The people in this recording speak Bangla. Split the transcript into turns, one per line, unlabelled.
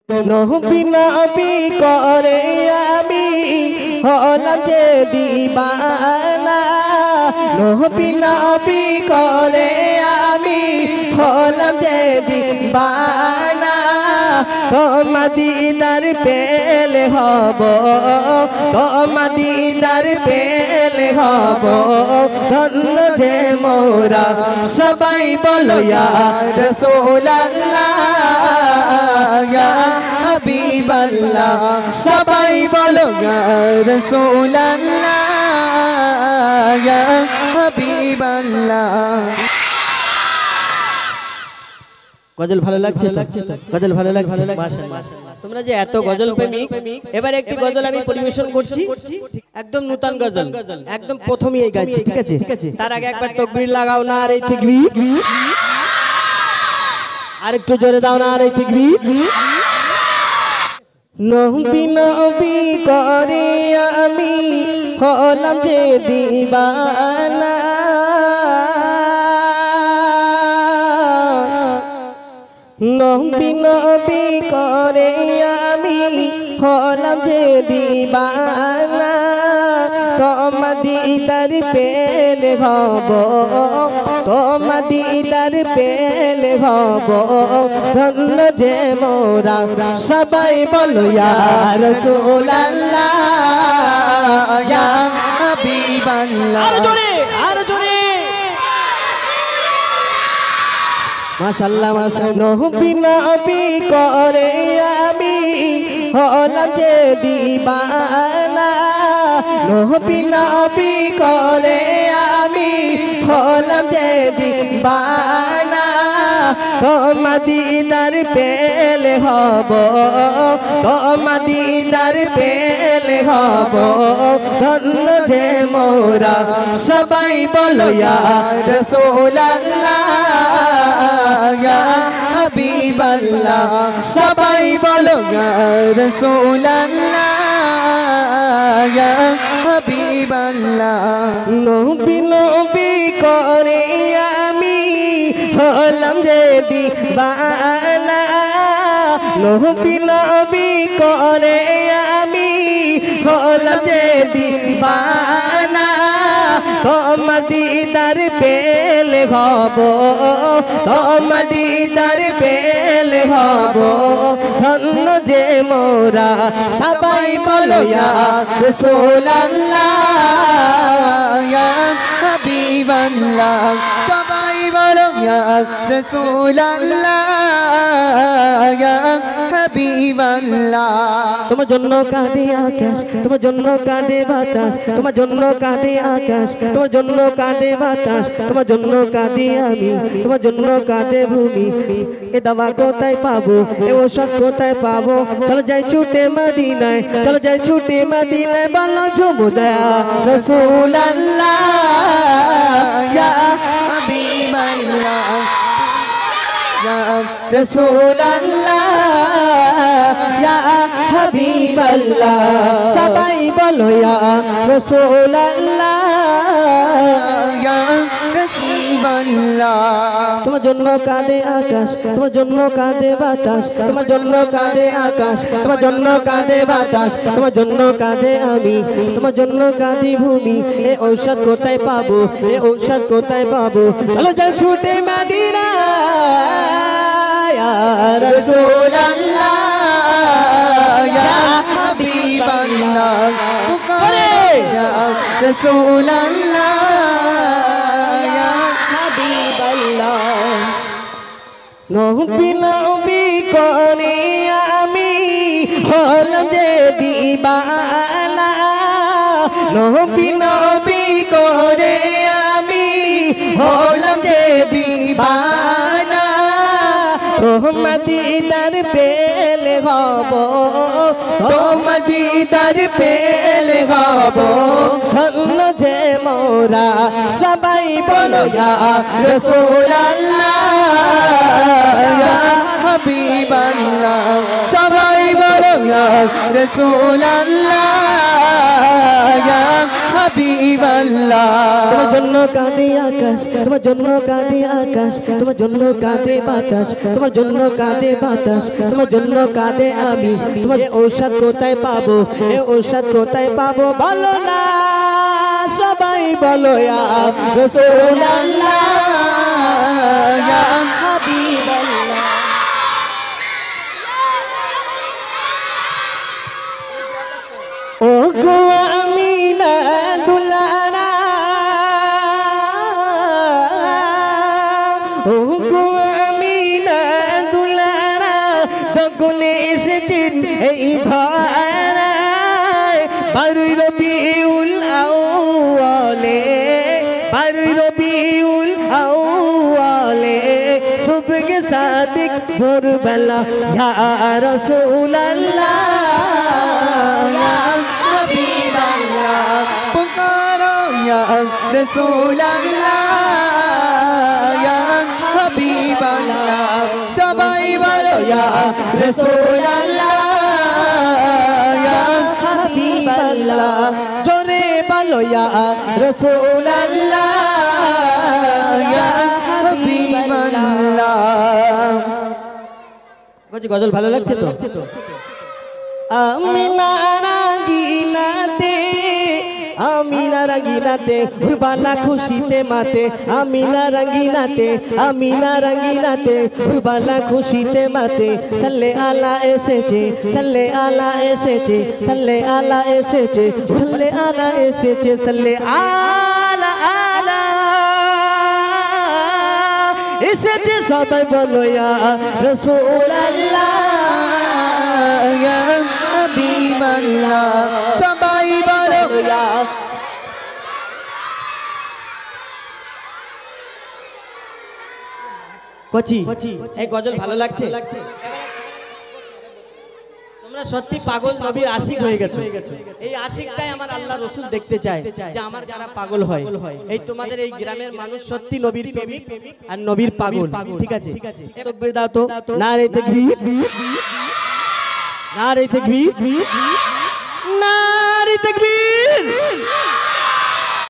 নবী নবী করে আমি হলাম যে দিবানা নবী নবী করে আমি হলাম যে দিবানা তোমার দিদার পেলে হব তোমার দিদার পেলে হব ধন্য যে মোরা সবাই বলো ইয়া রাসূলুল্লাহ ইয়া হাবিবাল্লাহ সবাই বলো ইয়া রাসূলুল্লাহ ইয়া হাবিবাল্লাহ। গজল ভালো লাগছে তো? গজল ভালো লাগছে মাশাআল্লাহ। তোমরা যে এত গজল প্রেমিক, এবারে একটি গজল আমি পরিবেশন করছি, একদম নতুন গজল, একদম প্রথমেই গাইছি, ঠিক আছে? তার আগে একবার তাকবীর লাগাও না, আর এই তাকবীর আর একটু জোরে দাও না, আর এই তাকবীর। নবী নবী করে আমি হলাম যে দিবানা নবী নবী করে আমি হলাম যে দিবানা তোমার দিদার পেলে হব তোমার দিদার পেলে হব ধন্য যে মোরা সবাই বলো ইয়া রাসূলুল্লাহ ইয়া হাবিবাল্লাহ। আর জোরে আর জোরে মাশাআল্লাহ মাশাআল্লাহ। নবী নবী করে আমি হলাম যে দিবানা নবী নবী করে আমি হলাম যে দিবানা তোমার দিদার পেলে হব তোমার দিদার পেলে হব ধন্য যে মোরা সবাই বলো ইয়া রাসূলুল্লাহ ইয়া হাবিবাল্লাহ সবাই বলো ইয়া রাসূলুল্লাহ ইয়া হাবিবাল্লাহ। নবী নবী করে আমি হলাম যে দিবানা নবী নবী করে আমি হলাম যে দিবানা তোমার দিদার পেলে হব তোমার দিদার পেলে হব ধন্য যে মোরা সবাই বলো ইয়া রাসূলুল্লাহ ইয়া হাবিবাল্লাহ সবাই বলো ইয়া রাসূলুল্লাহ ইয়া হাবিবাল্লাহ। তোমার জন্য কাঁদে আকাশ তোমার জন্য কাঁদে বাতাস তোমার জন্য কাঁদে আকাশ তোমার জন্য কাঁদে বাতাস তোমার জন্য কাঁদে আমি তোমার জন্য কাঁদে ভূমি এ দাওয়া কোথায় পাবো এ ওষুধ কোথায় পাবো চলো যাই ছুটে মদিনায় চলো যাই ছুটে মদিনায় বলো ঝুমুদা রাসূলুল্লাহ ইয়া হাবিবাল্লাহ ইয়া রাসূলুল্লাহ ইয়া হাবিবাল্লাহ সবাই বলো ইয়া রাসূলুল্লাহ ইয়া হাবিবাল্লাহ। তোমার জন্য কাঁদে আকাশ তোমার জন্য কাঁদে বাতাস তোমার জন্য কাঁদে আকাশ তোমার জন্য কাঁদে বাতাস তোমার জন্য কাঁদে আমি তোমার জন্য কাঁদি ভূমি এ ঔষধ কোথায় পাবো এ ঔষধ কোথায় পাবো চলো যাই ছুটে মদিনা ইয়া রাসূলুল্লাহ ইয়া হাবিবাল্লাহ ইয়া রাসূলুল্লাহ ইয়া হাবিবাল্লাহ। নবী নবী করে আমি হলাম যে দিবানা নবী নবী করে আমি হলাম যে দিবানা তোমার দিদার পেলে হব তোমার দিদার পেলে হব ধন্য যে মোরা সবাই বলো ইয়া রাসূলুল্লাহ ইয়া হাবিবাল্লাহ সবাই বলো
ইয়া রাসূলুল্লাহ ইয়া হাবিবাল্লাহ
তোমার জন্য কাঁদে আকাশ, তোমার জন্য কাঁদে আকাশ, তোমার জন্য কাঁদে বাতাস, তোমার জন্য কাঁদে বাতাস, তোমার জন্য কাঁদে আমি। তোমার ঔষধ কোথায় পাবো, এ ঔষধ কোথায় পাবো বলো না, সবাই বলো ইয়া রাসূলুল্লাহ ইয়া হাবিবাল্লাহ। ও গো আমিনা দুলারা, ও গো আমিনা দুলারা, যখন এসেছেন এই ধরায়, 12 রবিউল আউয়ালে, 12 রবিউল আউয়ালে, সুবহ সাদিক ভোরবেলা, ইয়া রাসূলুল্লাহ ইয়া হাবিবাল্লাহ।
পুকারো ইয়া রাসূলুল্লাহ ইয়া হাবিবাল্লাহ সবাই বলো ইয়া রাসূলুল্লাহ ইয়া হাবিবাল্লাহ
জোরে বলো ইয়া রাসূলুল্লাহ ইয়া
হাবিবাল্লাহ।
গজল ভালো লাগছে তো? আমিনা রাঙ্গিনাতে, আমিনা রাঙ্গিনাতে, উরবানা খুশিতে মাতে, আমিনা রাঙ্গিনাতে, আমিনা রাঙ্গিনাতে, উরবানা খুশিতে মাতে, সাল্লে আলা এসেছে, সাল্লে আলা এসেছে, সাল্লে আলা এসেছে, সাল্লে আলা এসেছে, সাল্লে আলা আলা এসেছে, সবাই বলো ইয়া রাসূলুল্লাহ
ইয়া হাবিবাল্লাহ সবাই বলো ইয়া
কচি। এই গজল ভালো লাগছে? তোমরা সত্যি পাগল নবীর আশিক হয়ে গেছো। এই আশিকটাই আমার আল্লাহ রসুল দেখতে চায় যে আমার কারা পাগল হয়। এই তোমাদের এই গ্রামের মানুষ সত্যি নবীর প্রেমিক আর নবীর পাগল। ঠিক আছে, তাকবীর দাও তো, নারে তাকবীর, নারে তাকবীর, নারে তাকবীর।